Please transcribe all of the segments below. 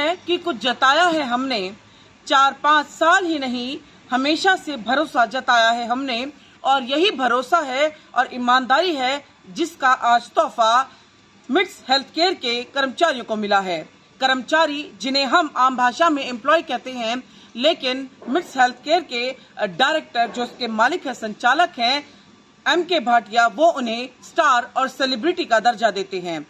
है कि कुछ जताया है हमने, 4-5 साल ही नहीं हमेशा से भरोसा जताया है हमने, और यही भरोसा है और ईमानदारी है जिसका आज तोहफा मिट्स हेल्थ केयर के कर्मचारियों को मिला है। कर्मचारी जिन्हें हम आम भाषा में एम्प्लॉय कहते हैं, लेकिन मिट्स हेल्थ केयर के डायरेक्टर जो उसके मालिक है, संचालक हैं MK भाटिया, वो उन्हें स्टार और सेलिब्रिटी का दर्जा देते हैं।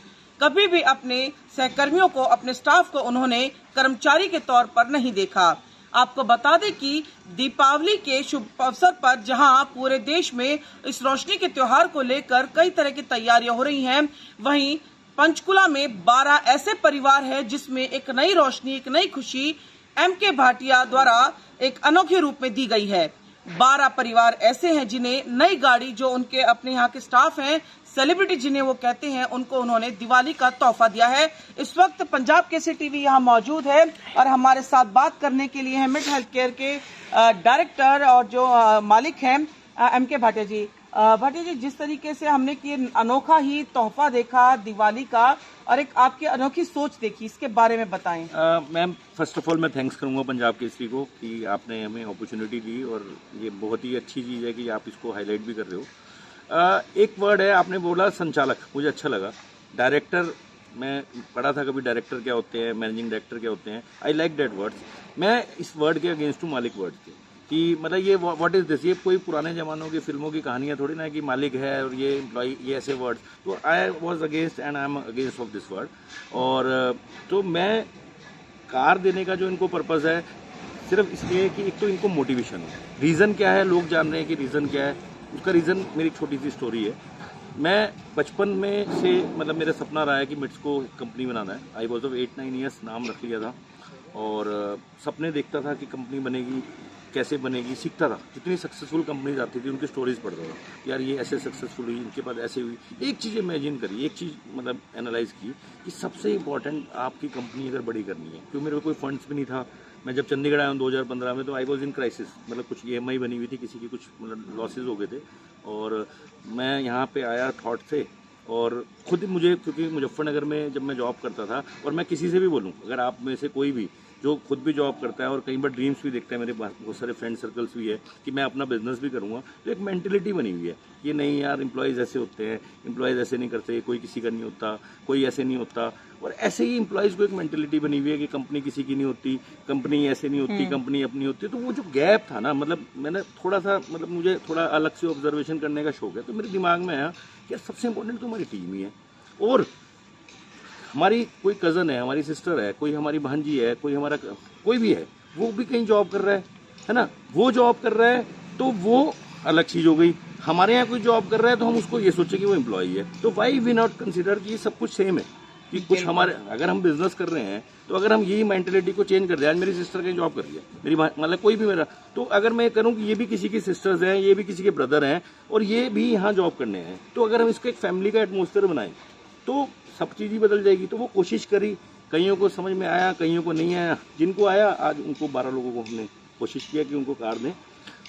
कभी भी अपने सहकर्मियों को, अपने स्टाफ को उन्होंने कर्मचारी के तौर पर नहीं देखा। आपको बता दें कि दीपावली के शुभ अवसर पर जहां पूरे देश में इस रोशनी के त्योहार को लेकर कई तरह की तैयारियां हो रही हैं, वहीं पंचकुला में 12 ऐसे परिवार हैं जिसमें एक नई रोशनी, एक नई खुशी MK भाटिया द्वारा एक अनोखे रूप में दी गई है। 12 परिवार ऐसे हैं जिन्हें नई गाड़ी, जो उनके अपने यहाँ के स्टाफ हैं, सेलिब्रिटी जिन्हें वो कहते हैं, उनको उन्होंने दिवाली का तोहफा दिया है। इस वक्त पंजाब केसरी टीवी यहाँ मौजूद है और हमारे साथ बात करने के लिए है मिट्स हेल्थ केयर के डायरेक्टर और जो मालिक हैं MK भाटिया जी। भाटिया जी, जिस तरीके से हमने कि अनोखा ही तोहफा देखा दिवाली का और एक आपकी अनोखी सोच देखी, इसके बारे में बताएं। मैम, फर्स्ट ऑफ ऑल मैं थैंक्स करूंगा पंजाब केसरी को कि आपने हमें अपॉर्चुनिटी दी और ये बहुत ही अच्छी चीज़ है कि आप इसको हाईलाइट भी कर रहे हो। एक वर्ड है, आपने बोला संचालक, मुझे अच्छा लगा। डायरेक्टर, मैं पढ़ा था कभी डायरेक्टर क्या होते हैं, मैनेजिंग डायरेक्टर क्या होते हैं। I like that words. मैं इस वर्ड के अगेंस्ट हूँ, मालिक वर्ड के, कि मतलब ये व्हाट इज दिस, ये कोई पुराने जमानों की फिल्मों की कहानियां थोड़ी ना है कि मालिक है और ये एम्प्लॉय, ये ऐसे वर्ड्स। तो I was against and I am against of this word. और तो मैं कार देने का जो इनको पर्पज़ है, सिर्फ इसलिए कि एक तो इनको मोटिवेशन हो। रीज़न क्या है, लोग जान रहे हैं कि रीज़न क्या है। उसका रीज़न मेरी छोटी सी स्टोरी है। मैं बचपन में से मतलब मेरा सपना रहा है कि मिट्स को कंपनी बनाना है। आई वॉज ऑफ 8-9 ईयर्स, नाम रख लिया था और सपने देखता था कि कंपनी बनेगी, कैसे बनेगी, सीखता था। जितनी सक्सेसफुल कंपनीज आती थी उनकी स्टोरीज पढ़ता था, यार ये ऐसे सक्सेसफुल हुई, इनके बाद ऐसे हुई। एक चीज़ इमेजिन करी, एक चीज़ मतलब एनालाइज की कि सबसे इंपॉर्टेंट आपकी कंपनी अगर बड़ी करनी है, क्योंकि मेरे को कोई फंड्स भी नहीं था। मैं जब चंडीगढ़ आया हूँ 2015 में, तो आई वॉज इन क्राइसिस, मतलब कुछ EMI बनी हुई थी, किसी की कुछ मतलब लॉसेज हो गए थे। और मैं यहाँ पे आया थॉट से, और खुद मुझे, क्योंकि मुजफ्फरनगर में जब मैं जॉब करता था, और मैं किसी से भी बोलूँ, अगर आप में से कोई भी जो खुद भी जॉब करता है और कई बार ड्रीम्स भी देखता है, मेरे बहुत सारे फ्रेंड सर्कल्स भी है कि मैं अपना बिजनेस भी करूँगा, तो एक मेंटेलिटी बनी हुई है कि नहीं यार, एम्प्लॉयज़ ऐसे होते हैं, एम्प्लॉयज़ ऐसे नहीं करते, कोई किसी का नहीं होता, कोई ऐसे नहीं होता। और ऐसे ही एम्प्लॉयज़ को एक मेंटेलिटी बनी हुई है कि कंपनी किसी की नहीं होती, कंपनी ऐसे नहीं होती, कंपनी अपनी होती है। तो वो जो गैप था ना, मतलब मैंने थोड़ा सा, मतलब मुझे थोड़ा अलग से ऑब्जर्वेशन करने का शौक है, तो मेरे दिमाग में आया कि सबसे इंपॉर्टेंट तो हमारी टीम ही है। और हमारी कोई कज़न है, हमारी सिस्टर है, कोई हमारी भांजी है, कोई हमारा कोई भी है, वो भी कहीं जॉब कर रहा है ना, वो जॉब कर रहा है तो वो अलग चीज़ हो गई। हमारे यहाँ कोई जॉब कर रहा है तो हम उसको ये सोचे कि वो एम्प्लॉई है। तो वाई वी नॉट कंसिडर कि ये सब कुछ सेम है, कि कुछ हमारे, अगर हम बिजनेस कर रहे हैं तो अगर हम यही मेंटेलिटी को चेंज कर दें। आज मेरी सिस्टर कहीं जॉब कर रही है, मेरी मतलब कोई भी मेरा, तो अगर मैं करूं कि ये भी किसी की सिस्टर्स हैं, ये भी किसी के ब्रदर हैं और ये भी यहाँ जॉब करने हैं, तो अगर हम इसको एक फैमिली का एटमोसफियर बनाएं तो सब चीज़ ही बदल जाएगी। तो वो कोशिश करी, कईयों को समझ में आया, कईयों को नहीं आया। जिनको आया, आज उनको 12 लोगों को हमने कोशिश किया कि उनको कार दें।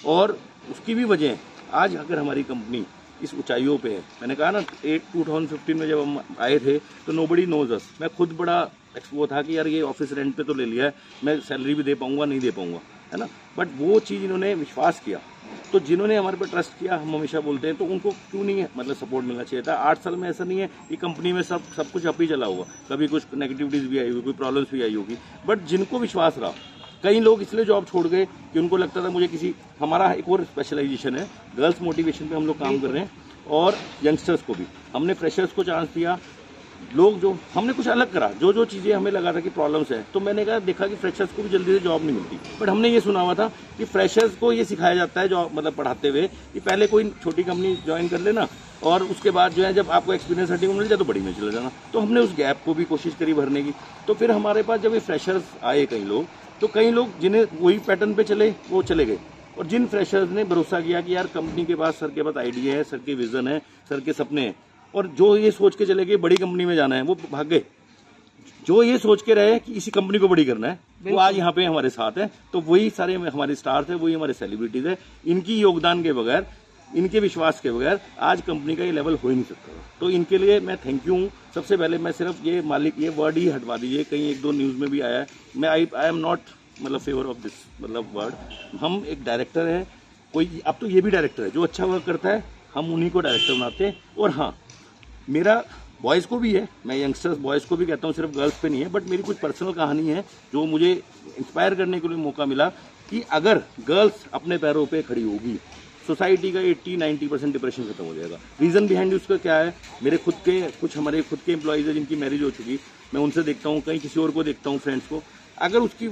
और उसकी भी वजह, आज अगर हमारी कंपनी इस ऊंचाइयों पे है, मैंने कहा ना 2015 में जब हम आए थे तो नोबडी नोज अस। मैं खुद बड़ा वो था कि यार ये ऑफिस रेंट पे तो ले लिया है, मैं सैलरी भी दे पाऊंगा नहीं दे पाऊंगा, है ना। बट वो चीज़ इन्होंने विश्वास किया, तो जिन्होंने हमारे पर ट्रस्ट किया, हम हमेशा बोलते हैं, तो उनको क्यों नहीं है मतलब सपोर्ट मिलना चाहिए था। 8 साल में ऐसा नहीं है कि कंपनी में सब कुछ अप ही चला होगा, कभी कुछ नेगेटिविटीज भी आई होगी, कोई प्रॉब्लम्स भी आई होगी। बट जिनको विश्वास रहा, कई लोग इसलिए जॉब छोड़ गए कि उनको लगता था मुझे किसी, हमारा एक और स्पेशलाइजेशन है, गर्ल्स मोटिवेशन पे हम लोग काम कर रहे हैं, और यंगस्टर्स को भी हमने फ्रेशर्स को चांस दिया। लोग जो हमने कुछ अलग करा, जो चीज़ें हमें लगा था कि प्रॉब्लम्स है, तो मैंने कहा देखा कि फ्रेशर्स को भी जल्दी से जॉब नहीं मिलती। बट हमने ये सुना हुआ था कि फ्रेशर्स को ये सिखाया जाता है जॉब मतलब पढ़ाते हुए कि पहले कोई छोटी कंपनी ज्वाइन कर लेना और उसके बाद जो है जब आपको एक्सपीरियंस सर्टिफिकेट मिल जाए तो बड़ी में चले जाना। तो हमने उस गैप को भी कोशिश करी भरने की। तो फिर हमारे पास जब ये फ्रेशर्स आए कई लोग, तो कई लोग जिन्हें वही पैटर्न पे चले वो चले गए, और जिन फ्रेशर्स ने भरोसा किया कि यार कंपनी के पास, सर के पास आइडिया है, सर के विजन है, सर के सपने हैं, और जो ये सोच के चले गए बड़ी कंपनी में जाना है, वो भाग गए। जो ये सोच के रहे कि इसी कंपनी को बड़ी करना है, वो आज यहाँ पे हमारे साथ है। तो वही सारे हमारे स्टार्स है, वही हमारे सेलिब्रिटीज है। इनकी योगदान के बगैर इनके विश्वास के बगैर आज कंपनी का ये लेवल हो ही नहीं सकता। तो इनके लिए मैं थैंक यू हूँ। सबसे पहले मैं सिर्फ ये मालिक ये वर्ड ही हटवा दीजिए, कहीं एक दो न्यूज़ में भी आया है, मैं आई एम नॉट मतलब फेवर ऑफ दिस मतलब वर्ड। हम एक डायरेक्टर हैं, कोई अब तो ये भी डायरेक्टर है जो अच्छा वर्क करता है, हम उन्हीं को डायरेक्टर बनाते हैं। और हाँ, मेरा बॉयज़ को भी है, मैं यंगस्टर्स बॉयज़ को भी कहता हूँ, सिर्फ गर्ल्स पे नहीं है, बट मेरी कुछ पर्सनल कहानी है जो मुझे इंस्पायर करने के लिए मौका मिला कि अगर गर्ल्स अपने पैरों पे खड़ी होगी, सोसाइटी का 80-90% डिप्रेशन खत्म हो जाएगा। रीज़न बिहाइंड उसका क्या है, मेरे खुद के कुछ हमारे खुद के एम्प्लॉयज़ हैं जिनकी मैरिज हो चुकी, मैं उनसे देखता हूँ, कहीं किसी और को देखता हूँ फ्रेंड्स को, अगर उनकी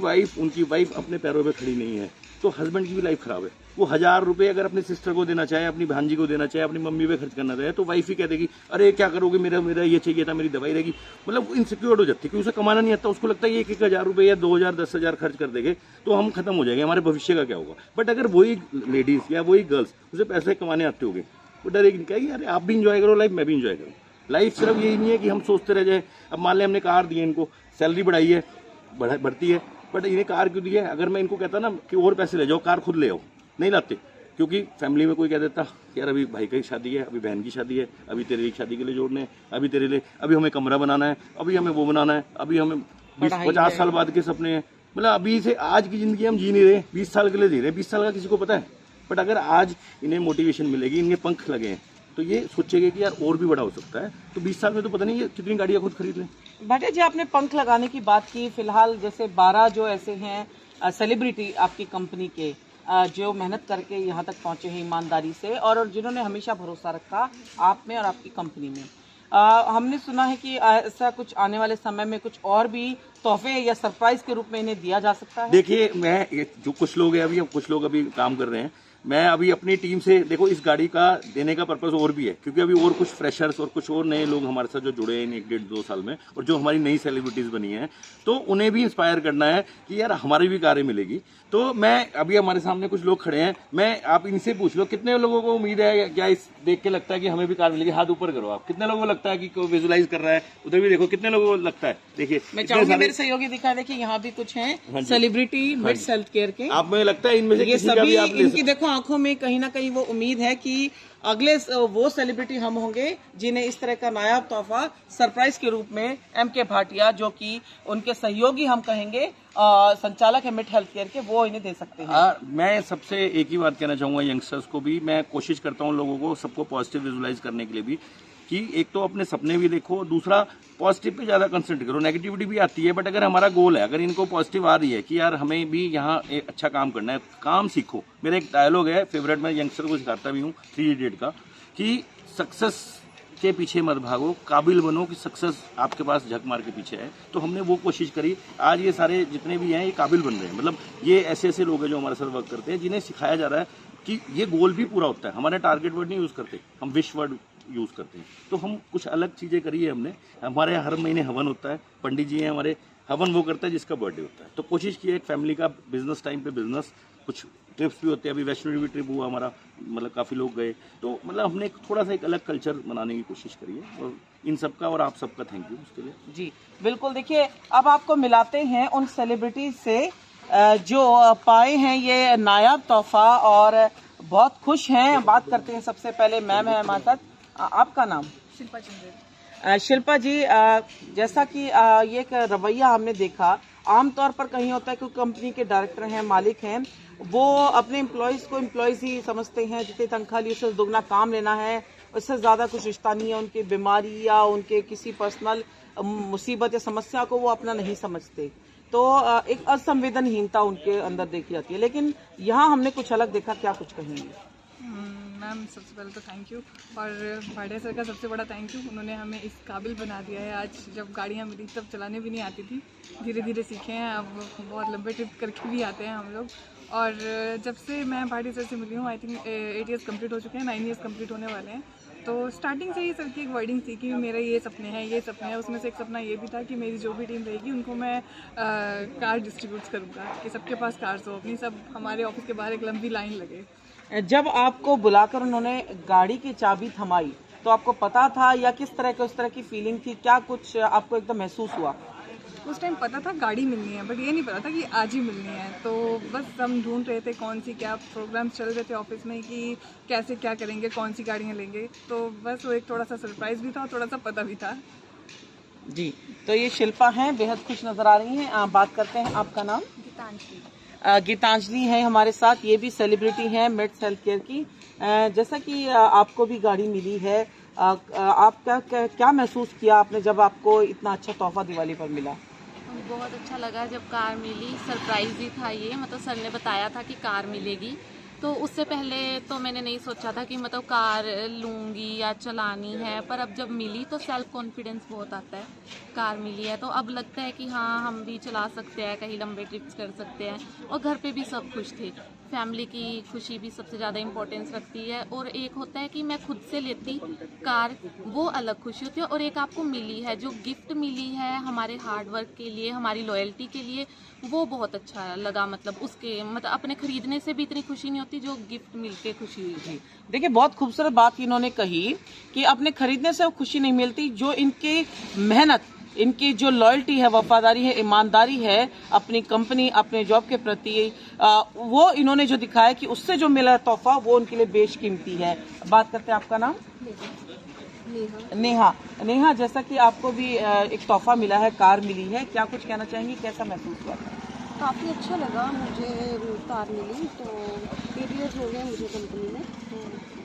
वाइफ अपने पैरों पे खड़ी नहीं है तो हस्बैंड की भी लाइफ खराब है। वो 1000 रुपये अगर अपने सिस्टर को देना चाहे, अपनी भांजी को देना चाहे, अपनी मम्मी पे खर्च करना चाहे, तो वाइफ ही कह देगी अरे क्या करोगे, मेरा ये चाहिए था, मेरी दवाई रहेगी। मतलब इनसिक्योर हो जाती है, क्योंकि उसे कमाना नहीं आता, उसको लगता है ये 1000 रुपये या 2000 10,000 खर्च कर देंगे तो हम खत्म हो जाएंगे, हमारे भविष्य का क्या होगा। बट अगर वही लेडीज या वही गर्ल्स उसे पैसे कमाने आते होंगे, वो डरेगी नहीं, कहेगी अरे आप भी इंजॉय करो लाइफ, मैं भी इंजॉय करूँ। लाइफ सिर्फ यही नहीं है कि हम सोचते रह जाए। अब मान लें हमने कार दी है, इनको सैलरी बढ़ाई है, बढ़ती है, बट इन्हें कार क्यों दी है? अगर मैं इनको कहता ना कि और पैसे ले जाओ, कार खुद ले आओ, नहीं लाते, क्योंकि फैमिली में कोई कह देता यार अभी भाई की शादी है, अभी बहन की शादी है, अभी तेरे शादी के लिए जोड़ने हैं, अभी तेरे लिए, अभी हमें कमरा बनाना है, अभी हमें वो बनाना है, अभी हमें 20-50 साल बाद के सपने हैं। मतलब अभी से आज की जिंदगी हम जी नहीं रहे, 20 साल के लिए जी रहे। 20 साल का किसी को पता है? बट अगर आज इन्हें मोटिवेशन मिलेगी, इनके पंख लगे हैं, तो ये सोचेंगे कि यार और भी बड़ा हो सकता है। तो 20 साल में तो पता नहीं ये कितनी गाड़ियां खुद खरीद लें। भाटिया जी, आपने पंख लगाने की बात की, फिलहाल जैसे 12 जो ऐसे हैं सेलिब्रिटी आपकी कंपनी के जो मेहनत करके यहाँ तक पहुँचे हैं ईमानदारी से, और जिन्होंने हमेशा भरोसा रखा आप में और आपकी कंपनी में, हमने सुना है कि ऐसा कुछ आने वाले समय में कुछ और भी तोहफे या सरप्राइज के रूप में इन्हें दिया जा सकता है? देखिए, मैं जो कुछ लोग हैं, अभी कुछ लोग अभी काम कर रहे हैं, मैं अभी अपनी टीम से देखो इस गाड़ी का देने का पर्पस और भी है, क्योंकि अभी और कुछ फ्रेशर्स और कुछ और नए लोग हमारे साथ जो जुड़े हैं 1-1.5-2 साल में, और जो हमारी नई सेलिब्रिटीज बनी हैं, तो उन्हें भी इंस्पायर करना है कि यार हमारी भी कारें मिलेगी। तो मैं अभी हमारे सामने कुछ लोग खड़े हैं, मैं आप इनसे पूछ लो कितने लोगों को उम्मीद है, क्या इस देख के लगता है कि हमें भी कार मिलेगी? हाथ ऊपर करो आप, कितने लोगों को लगता है कि कोई विजुलाइज कर रहा है? उधर भी देखो कितने लोगों को लगता है। देखिए, मैं चाहूंगी मेरे सहयोगी दिखा दे कि यहाँ भी कुछ हैं सेलिब्रिटी मिड्स हेल्थ केयर के। आप मुझे लगता है इनमें से ये किसी का भी सभी आप ले इनकी देखो आंखों में कहीं ना कहीं वो उम्मीद है कि अगले वो सेलिब्रिटी हम होंगे जिन्हें इस तरह का नायाब तोहफा सरप्राइज के रूप में एम.के. भाटिया, जो कि उनके सहयोगी हम कहेंगे संचालक है मिड हेल्थ केयर के, वो इन्हें दे सकते हैं। मैं सबसे एक ही बात कहना चाहूंगा, यंगस्टर्स को भी मैं कोशिश करता हूं, लोगों को सबको पॉजिटिव विजुलाइज करने के लिए भी, कि एक तो अपने सपने भी देखो, दूसरा पॉजिटिव पे ज्यादा कंसंट्रेट करो। नेगेटिविटी भी आती है, बट अगर हमारा गोल है, अगर इनको पॉजिटिव आ रही है कि यार हमें भी यहाँ एक अच्छा काम करना है, काम सीखो। मेरा एक डायलॉग है फेवरेट, मैं यंगस्टर को सिखाता भी हूँ 3 इडियट का, कि सक्सेस के पीछे मत भागो, काबिल बनो कि सक्सेस आपके पास झक मार के पीछे है। तो हमने वो कोशिश करी। आज ये सारे जितने भी हैं ये काबिल बन रहे हैं। मतलब ये ऐसे ऐसे लोग हैं जो हमारे साथ वर्क करते हैं, जिन्हें सिखाया जा रहा है कि ये गोल भी पूरा होता है। हमारे टारगेट वर्ड नहीं यूज करते, हम विश वर्ड यूज करते हैं। तो हम कुछ अलग चीजें करी है हमने। हमारे हर महीने हवन होता है, पंडित जी हैं हमारे, हवन वो करता है जिसका बर्थडे होता है। तो कोशिश की है एक फैमिली का बिजनेस टाइम पे बिजनेस, कुछ ट्रिप्स भी होते हैं। अभी वैष्णो देवी ट्रिप हुआ हमारा, मतलब काफ़ी लोग गए। तो मतलब हमने थोड़ा सा एक अलग कल्चर बनाने की कोशिश करी है, और इन सबका और आप सबका थैंक यू उसके लिए। जी बिल्कुल। देखिए, अब आपको मिलाते हैं उन सेलिब्रिटी से जो पाए हैं ये नायाब तोहफा और बहुत खुश हैं। बात करते हैं, सबसे पहले मैम है हमारे साथ, आपका नाम? शिल्पा चंद्र। शिल्पा जी, जैसा कि ये एक रवैया हमने देखा, आमतौर पर कहीं होता है कि कंपनी के डायरेक्टर हैं, मालिक हैं, वो अपने एम्प्लॉयज़ को एम्प्लॉयज़ ही समझते हैं, जितनी तनख्वाह ली उससे दुगना काम लेना है, उससे ज़्यादा कुछ रिश्ता नहीं है। उनकी बीमारी या उनके किसी पर्सनल मुसीबत या समस्या को वो अपना नहीं समझते। तो एक असंवेदनहीनता उनके अंदर देखी जाती है। लेकिन यहाँ हमने कुछ अलग देखा, क्या कुछ कहेंगे? मैम, सबसे पहले तो थैंक यू, और भाटिया सर का सबसे बड़ा थैंक यू। उन्होंने हमें इस काबिल बना दिया है। आज जब गाड़ियाँ मिली तब चलाने भी नहीं आती थी, धीरे धीरे सीखे हैं, अब बहुत लंबे ट्रिप करके भी आते हैं हम लोग। और जब से मैं भाटिया सर से मिली हूँ, आई थिंक 8 ईयर्स कंप्लीट हो चुके हैं, 9 ईयर्स कंप्लीट होने वाले हैं। तो स्टार्टिंग से ही सर की एक वर्डिंग थी कि मेरा ये सपने हैं, ये सपने हैं। उसमें से एक सपना ये भी था कि मेरी जो भी टीम रहेगी उनको मैं कार डिस्ट्रीब्यूट करूँगा, कि सबके पास कार्स हो अपनी, सब हमारे ऑफिस के बाहर एक लंबी लाइन लगे। जब आपको बुलाकर उन्होंने गाड़ी की चाबी थमाई, तो आपको पता था या किस तरह की उस तरह की फीलिंग थी? क्या कुछ आपको एकदम महसूस हुआ? उस टाइम पता था गाड़ी मिलनी है, बट ये नहीं पता था कि आज ही मिलनी है। तो बस हम ढूंढ रहे थे कौन सी क्या प्रोग्राम चल रहे थे ऑफिस में कि कैसे क्या करेंगे, कौन सी गाड़ियाँ लेंगे। तो बस वो एक थोड़ा सा सरप्राइज भी था और थोड़ा सा पता भी था। जी, तो ये शिल्पा हैं, बेहद खुश नजर आ रही हैं। आप बात करते हैं, आपका नाम? गीतांजलि है हमारे साथ, ये भी सेलिब्रिटी हैं मिट्स हेल्थ केयर की। जैसा कि आपको भी गाड़ी मिली है, आप क्या महसूस किया आपने जब आपको इतना अच्छा तोहफा दिवाली पर मिला? बहुत अच्छा लगा जब कार मिली। सरप्राइज ही था ये, मतलब सर ने बताया था कि कार मिलेगी, तो उससे पहले तो मैंने नहीं सोचा था कि मतलब कार लूँगी या चलानी है। पर अब जब मिली तो सेल्फ कॉन्फिडेंस बहुत आता है। कार मिली है तो अब लगता है कि हाँ, हम भी चला सकते हैं, कहीं लंबे ट्रिप्स कर सकते हैं। और घर पे भी सब खुश थे। फैमिली की खुशी भी सबसे ज़्यादा इम्पोर्टेंस रखती है। और एक होता है कि मैं खुद से लेती कार, वो अलग खुशी होती है। और एक आपको मिली है, जो गिफ्ट मिली है हमारे हार्ड वर्क के लिए, हमारी लॉयल्टी के लिए, वो बहुत अच्छा लगा। मतलब उसके मतलब अपने खरीदने से भी इतनी खुशी नहीं होती जो गिफ्ट मिलके खुशी हुई थी। देखिए, बहुत खूबसूरत बात इन्होंने कही कि अपने खरीदने से खुशी नहीं मिलती, जो इनकी मेहनत, इनकी जो लॉयल्टी है, वफादारी है, ईमानदारी है अपनी कंपनी, अपने जॉब के प्रति, वो इन्होंने जो दिखाया कि उससे जो मिला तोहफा वो उनके लिए बेशकीमती है। बात करते हैं, आपका नाम? नेहा, जैसा कि आपको भी एक तोहफा मिला है, कार मिली है, क्या कुछ कहना चाहेंगी, कैसा महसूस हुआ? काफ़ी अच्छा लगा मुझे, कार मिली तो 8 ईयर्स हो गए मुझे कंपनी में। तो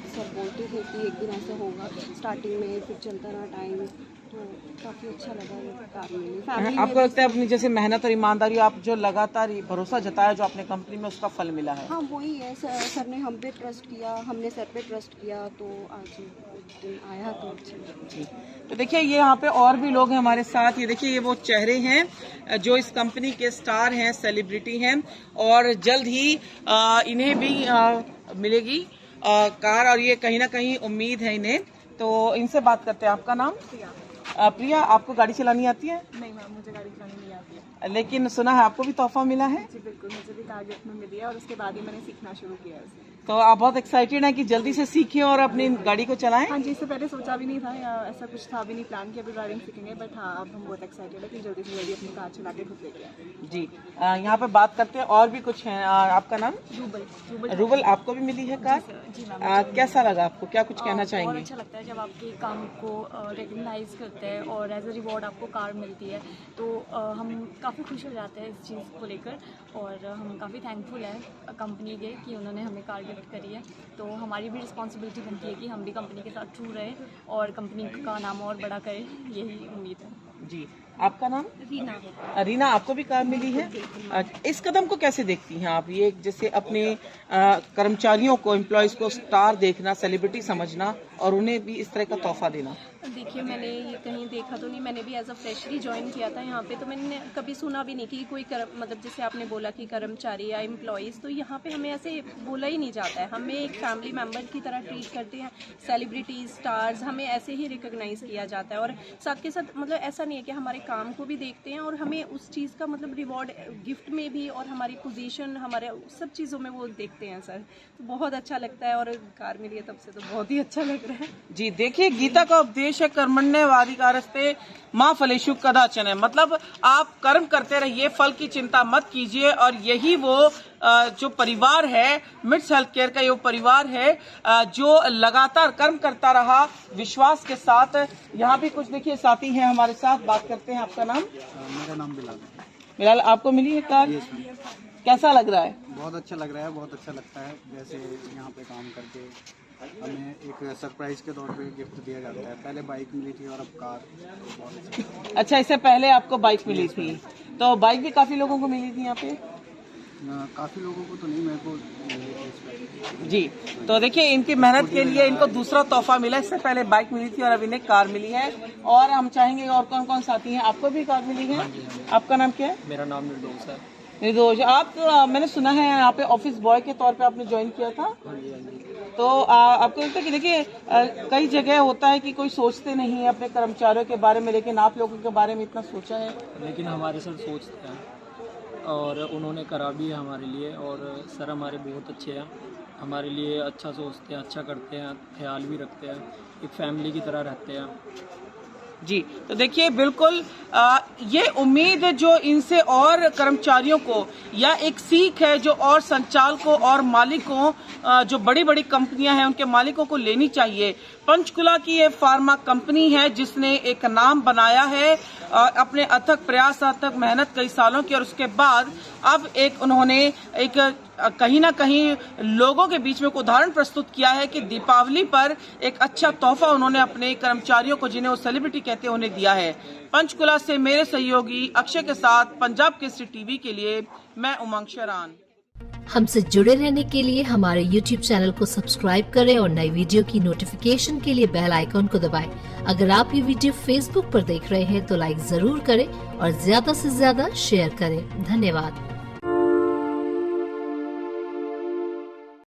सर बोलते थे कि एक दिन ऐसा होगा, स्टार्टिंग में फिर चलता रहा टाइम, तो काफ़ी अच्छा लगा ये कार मिली। फैमिली आपको लगता है अपनी जैसे मेहनत और ईमानदारी, आप जो लगातार भरोसा जताया जो अपने कंपनी में, उसका फल मिला है? हाँ, वही है, सर ने हम पे ट्रस्ट किया, हमने सर पे ट्रस्ट किया, तो आज दिन आया तो अच्छा। तो देखिए, ये यहाँ पे और भी लोग हैं हमारे साथ। ये देखिए, ये वो चेहरे हैं जो इस कंपनी के स्टार हैं, सेलिब्रिटी हैं, और जल्द ही इन्हें भी मिलेगी कार, और ये कहीं ना कहीं उम्मीद है इन्हें। तो इनसे बात करते हैं, आपका नाम? प्रिया, आपको गाड़ी चलानी आती है? नहीं मैम, मुझे गाड़ी चलानी नहीं आती है। लेकिन सुना है आपको भी तोहफा मिला है? जी बिल्कुल, मुझे भी कार गिफ्ट में मिली है और उसके बाद ही मैंने सीखना शुरू किया है। तो आप बहुत एक्साइटेड हैं कि जल्दी से सीखें और अपनी गाड़ी को चलाएं? हाँ जी, इससे पहले सोचा भी नहीं था या ऐसा कुछ था भी नहीं प्लान कि अभी ड्राइविंग सीखेंगे, बट हाँ, अब हम बहुत एक्साइटेड है कि जल्दी से जल्दी अपनी कार चला के खुद लेके आए। जी, यहाँ पे बात करते हैं, और भी कुछ हैं। आपका नाम? रूबल, आपको भी मिली है कार? जी मैम। कैसा लगा आपको, क्या कुछ कहना चाहेंगे? बहुत अच्छा लगता है जब आपके काम को रिकग्नाइज करते हैं और एज अ रिवॉर्ड आपको कार मिलती है, तो हम काफ़ी खुश हो जाते हैं इस चीज़ को लेकर। और हम काफ़ी थैंकफुल हैं कंपनी के कि उन्होंने हमें कार गिफ्ट करी है। तो हमारी भी रिस्पॉन्सिबिलिटी बनती है कि हम भी कंपनी के साथ ट्रू रहें और कंपनी का नाम और बड़ा करें, यही उम्मीद है। जी, आपका नाम? रीना। रीना, आपको भी कार मिली है? इस कदम को कैसे देखती हैं आप, ये जैसे अपने कर्मचारियों को, एम्प्लॉयज को स्टार देखना, सेलिब्रिटी समझना और उन्हें भी इस तरह का तोहफा देना? देखिए, मैंने ये कहीं देखा तो नहीं, मैंने भी एज अ फ्रेशरी ज्वाइन किया था यहाँ पे, तो मैंने कभी सुना भी नहीं कि कोई मतलब जैसे आपने बोला कि कर्मचारी या एम्प्लॉयज़, तो यहाँ पे हमें ऐसे बोला ही नहीं जाता है। हमें एक फैमिली मेम्बर की तरह ट्रीट करते हैं। सेलिब्रिटीज, स्टार्स, हमें ऐसे ही रिकॉग्नाइज किया जाता है। और साथ के साथ मतलब ऐसा नहीं है कि हमारे काम को भी देखते हैं और हमें उस चीज़ का मतलब रिवॉर्ड गिफ्ट में भी, और हमारी पोजीशन, हमारे सब चीज़ों में वो देखते हैं सर। तो बहुत अच्छा लगता है और कार मिली है तब से तो बहुत ही अच्छा लग रहा है। जी, देखिए, गीता का उपदेश है कर्मण्येवाधिकारस्ते माँ फलेषु कदाचन है, मतलब आप कर्म करते रहिए, फल की चिंता मत कीजिए। और यही वो जो परिवार है, मिट्स हेल्थ केयर का ये परिवार है जो लगातार कर्म करता रहा विश्वास के साथ। यहाँ भी कुछ देखिए साथी हैं हमारे साथ, बात करते हैं। आपका नाम? मेरा नाम बिलाल है। बिलाल, आपको मिली है कार? कैसा लग रहा है? बहुत अच्छा लग रहा है, बहुत अच्छा लगता है। जैसे यहाँ पे काम करके हमें एक सरप्राइज के तौर पे गिफ्ट दिया जाता है। पहले बाइक मिली थी और अब कार, तो बहुत अच्छा, इससे पहले आपको बाइक मिली थी, तो बाइक भी काफी लोगों को मिली थी यहाँ पे? काफ़ी लोगों को तो नहीं, मेरे को जी। तो देखिए, इनकी मेहनत के लिए इनको दूसरा तोहफा मिला। इससे पहले बाइक मिली थी और अब इन्हें कार मिली है। और हम चाहेंगे और कौन कौन साथी हैं, आपको भी कार मिली है? आपका नाम क्या है? मेरा नाम निर्दोष है। निर्दोष, आप मैंने सुना है यहाँ पे ऑफिस बॉय के तौर पे आपने ज्वाइन किया था, तो आपको लगता है कि देखिए कई जगह होता है कि कोई सोचते नहीं है अपने कर्मचारियों के बारे में, लेकिन आप लोगों के बारे में इतना सोचा है? लेकिन हमारे सर सोचते हैं और उन्होंने करा भी है हमारे लिए। और सर हमारे बहुत अच्छे हैं, हमारे लिए अच्छा सोचते हैं, अच्छा करते हैं, ख्याल भी रखते हैं, एक फैमिली की तरह रहते हैं। जी, तो देखिए बिल्कुल ये उम्मीद जो इनसे और कर्मचारियों को या एक सीख है जो और संचालकों और मालिकों जो बड़ी बड़ी कंपनियां हैं उनके मालिकों को लेनी चाहिए। पंचकुला की ये फार्मा कंपनी है जिसने एक नाम बनाया है अपने अथक प्रयास अथक मेहनत कई सालों की, और उसके बाद अब एक उन्होंने एक कहीं ना कहीं लोगों के बीच में एक उदाहरण प्रस्तुत किया है कि दीपावली पर एक अच्छा तोहफा उन्होंने अपने कर्मचारियों को, जिन्हें वो सेलिब्रिटी कहते हैं, उन्हें दिया है। पंचकुला से मेरे सहयोगी अक्षय के साथ पंजाब केसरी टीवी के लिए मैं उमंग शरान। हमसे जुड़े रहने के लिए हमारे YouTube चैनल को सब्सक्राइब करें और नई वीडियो की नोटिफिकेशन के लिए बेल आइकॉन को दबाएं। अगर आप ये वीडियो Facebook पर देख रहे हैं तो लाइक जरूर करें और ज्यादा से ज्यादा शेयर करें। धन्यवाद।